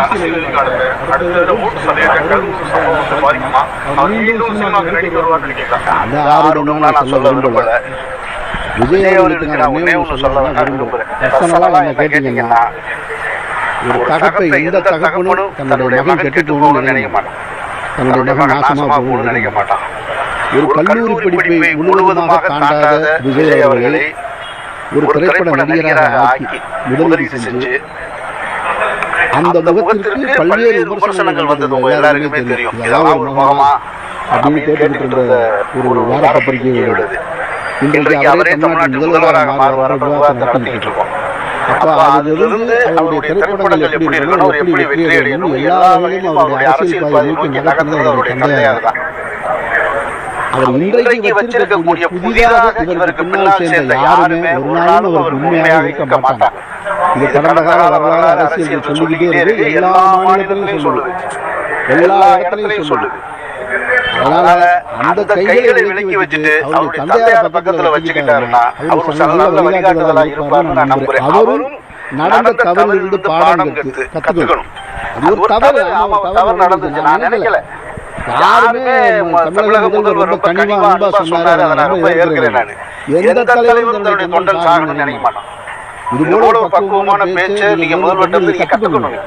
அரசியல் எதிர்காலத்துல அடுத்த ஓட்டு சதவீதங்கள் சமூகத்தை பாதிக்குமா? அவர் மீண்டும் சினிமாவுக்கு நடிக்க வருவார் நினைக்கிறேன். அந்த ஆர்வம்னா நான் சொல்ல விரும்பல. விஜய் அவர்களுக்கு நான் ஒன்னே ஒன்று சொல்ல விரும்புகிறேன். கேட்டீங்கன்னா ஒரு தகப்பை எந்த தகப்பனும் தன்னுடைய மகன் கெட்டு போகணும்னு நினைக்க மாட்டான். தன்னுடைய மகன் நாசமா போகணும்னு நினைக்க மாட்டான். ஒரு கல்லூரி படிப்பை முழுவதுமாக தாண்டாத விஜய் அவர்களை ஒரு திரைப்பட நடிகராக ஆக்கி முதலீடு செஞ்சு அந்த முகத்திற்கு பல்வேறு விமர்சனங்கள் வந்தது உங்க எல்லாருக்குமே தெரியும். இதெல்லாம் ஒரு முகமா அப்படின்னு கேட்டுக்கிட்டு இருந்த ஒரு வார பத்திரிகையோடு இன்றைக்கு அவரே தமிழ்நாட்டின் முதல்வராக மாறுவார் நடத்திக்கிட்டு இருக்கோம். அப்ப அதிலிருந்து அவருடைய திரைப்படங்கள் எப்படி இருக்கணும், அவர் எப்படி வெற்றி அடையணும், எல்லா வகையிலும் அவருடைய அரசியல் பாதை நோக்கி நகர்ந்தது அவருடைய தந்தையார் தான். அவர் இன்றைக்கு வச்சிருக்கக்கூடிய புதிதாக இவருக்கு பின்னால் சேர்ந்த யாருமே ஒரு நாளும் அவருக்கு உண்மையாக இருக்க மாட்டாங்க. இது கடந்த கால வரலாறு அரசியல் சொல்லிக்கிட்டே இருக்கு. எல்லா மாநிலத்திலையும் சொல்லுது, எல்லா இடத்துலையும் சொல்லுது. அதனால அந்த கைகளை விலக்கி வச்சுட்டு அவருடைய தந்தையார பக்கத்துல வச்சுக்கிட்டாருன்னா அவர் நல்ல வழிகாட்டுதலா இருப்பார்னு நான் நம்புறேன். அவரும் நடந்த தவறிலிருந்து பாடம் கத்துக்கணும். அது ஒரு தவறு, தவறு நடந்துச்சு நான் நினைக்கல. யாருமே தமிழக முதல்வர் ரொம்ப கனிவா அன்பா சொன்னாரு, அதை ரொம்ப ஏற்கிறேன் நான். எந்த தலைவரும் தன்னுடைய தொண்டன் சாகணும்னு நினைக்க மாட்டான். இது போல பக்குவமான பேச்சு நீங்க முதல்வர்கிட்ட கத்துக்கணும்.